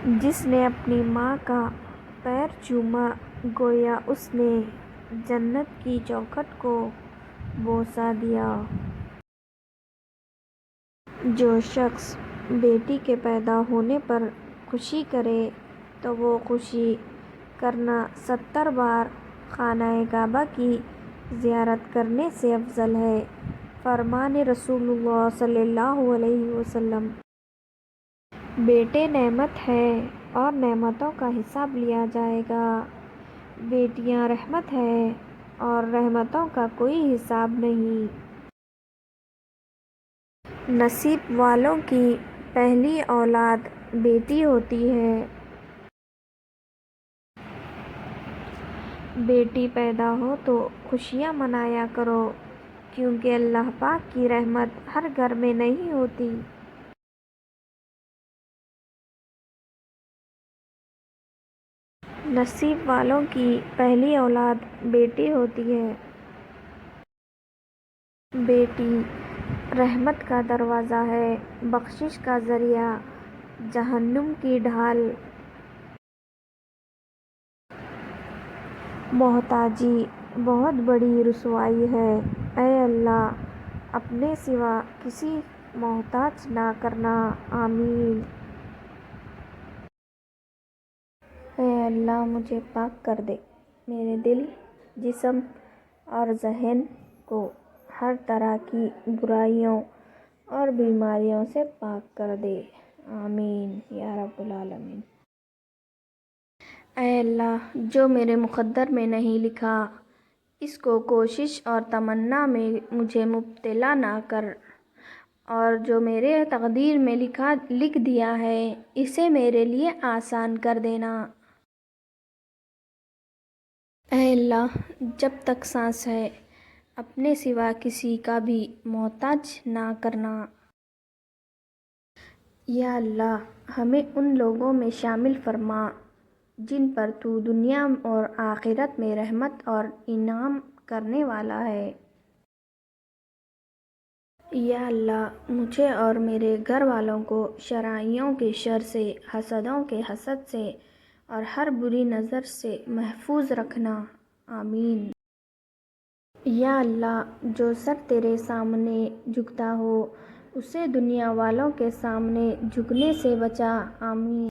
جس نے اپنی ماں کا پیر چوما گویا اس نے جنت کی چوکھٹ کو بوسہ دیا۔ جو شخص بیٹی کے پیدا ہونے پر خوشی کرے تو وہ خوشی کرنا 70 بار خانہ کعبہ کی زیارت کرنے سے افضل ہے۔ فرمان رسول اللہ صلی اللہ علیہ وسلم۔ بیٹے نعمت ہے اور نعمتوں کا حساب لیا جائے گا۔ بیٹیاں رحمت ہے اور رحمتوں کا کوئی حساب نہیں۔ نصیب والوں کی پہلی اولاد بیٹی ہوتی ہے۔ بیٹی پیدا ہو تو خوشیاں منایا کرو کیونکہ اللہ پاک کی رحمت ہر گھر میں نہیں ہوتی۔ نصیب والوں کی پہلی اولاد بیٹی ہوتی ہے۔ بیٹی رحمت کا دروازہ ہے، بخشش کا ذریعہ، جہنم کی ڈھال۔ محتاجی بہت بڑی رسوائی ہے۔ اے اللہ اپنے سوا کسی محتاج نہ کرنا، آمین۔ اے اللہ مجھے پاک کر دے، میرے دل، جسم اور ذہن کو ہر طرح کی برائیوں اور بیماریوں سے پاک کر دے، آمین یا رب العالمین۔ اے اللہ جو میرے مقدر میں نہیں لکھا اس کو کوشش اور تمنا میں مجھے مبتلا نہ کر، اور جو میرے تقدیر میں لکھ دیا ہے اسے میرے لیے آسان کر دینا۔ اے اللہ جب تک سانس ہے اپنے سوا کسی کا بھی محتاج نہ کرنا۔ یا اللہ ہمیں ان لوگوں میں شامل فرما جن پر تو دنیا اور آخرت میں رحمت اور انعام کرنے والا ہے۔ یا اللہ مجھے اور میرے گھر والوں کو شرائیوں کے شر سے، حسدوں کے حسد سے اور ہر بری نظر سے محفوظ رکھنا، آمین۔ یا اللہ جو سر تیرے سامنے جھکتا ہو اسے دنیا والوں کے سامنے جھکنے سے بچا، آمین۔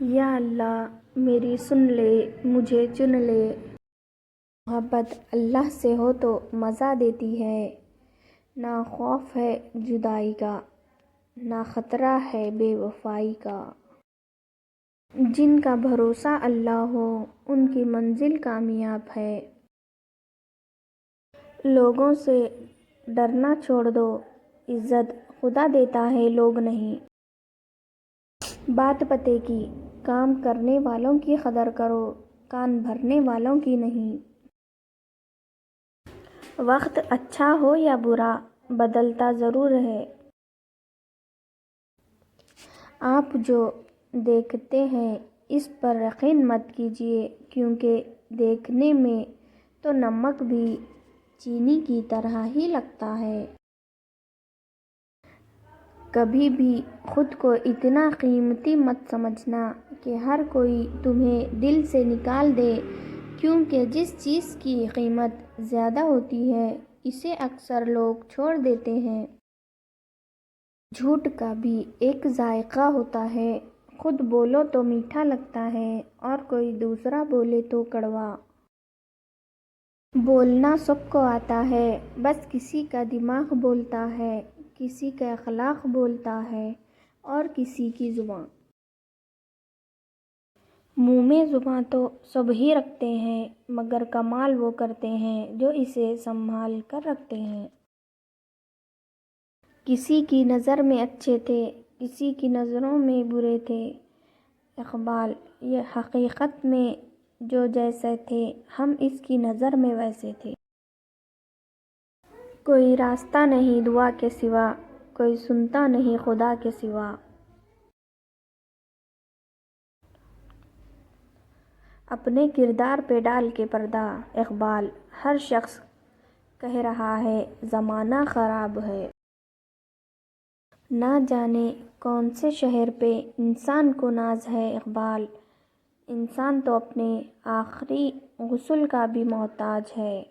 یا اللہ میری سن لے، مجھے چن لے۔ محبت اللہ سے ہو تو مزہ دیتی ہے، نہ خوف ہے جدائی کا، نہ خطرہ ہے بے وفائی کا۔ جن کا بھروسہ اللہ ہو ان کی منزل کامیاب ہے۔ لوگوں سے ڈرنا چھوڑ دو، عزت خدا دیتا ہے لوگ نہیں۔ بات پتے کی، کام کرنے والوں کی قدر کرو، کان بھرنے والوں کی نہیں۔ وقت اچھا ہو یا برا بدلتا ضرور ہے۔ آپ جو دیکھتے ہیں اس پر یقین مت کیجیے کیونکہ دیکھنے میں تو نمک بھی چینی کی طرح ہی لگتا ہے۔ کبھی بھی خود کو اتنا قیمتی مت سمجھنا کہ ہر کوئی تمہیں دل سے نکال دے، کیونکہ جس چیز کی قیمت زیادہ ہوتی ہے اسے اکثر لوگ چھوڑ دیتے ہیں۔ جھوٹ کا بھی ایک ذائقہ ہوتا ہے، خود بولو تو میٹھا لگتا ہے اور کوئی دوسرا بولے تو کڑوا۔ بولنا سب کو آتا ہے، بس کسی کا دماغ بولتا ہے، کسی کا اخلاق بولتا ہے اور کسی کی زبان۔ منہ میں زبان تو سب ہی رکھتے ہیں مگر کمال وہ کرتے ہیں جو اسے سنبھال کر رکھتے ہیں۔ کسی کی نظر میں اچھے تھے، کسی کی نظروں میں برے تھے۔ اقبال: یہ حقیقت میں جو جیسے تھے ہم اس کی نظر میں ویسے تھے۔ کوئی راستہ نہیں دعا کے سوا، کوئی سنتا نہیں خدا کے سوا۔ اپنے کردار پہ ڈال کے پردہ، اقبال: ہر شخص کہہ رہا ہے زمانہ خراب ہے۔ نہ جانے کون سے شہر پہ انسان کو ناز ہے اقبال، انسان تو اپنے آخری غسل کا بھی محتاج ہے۔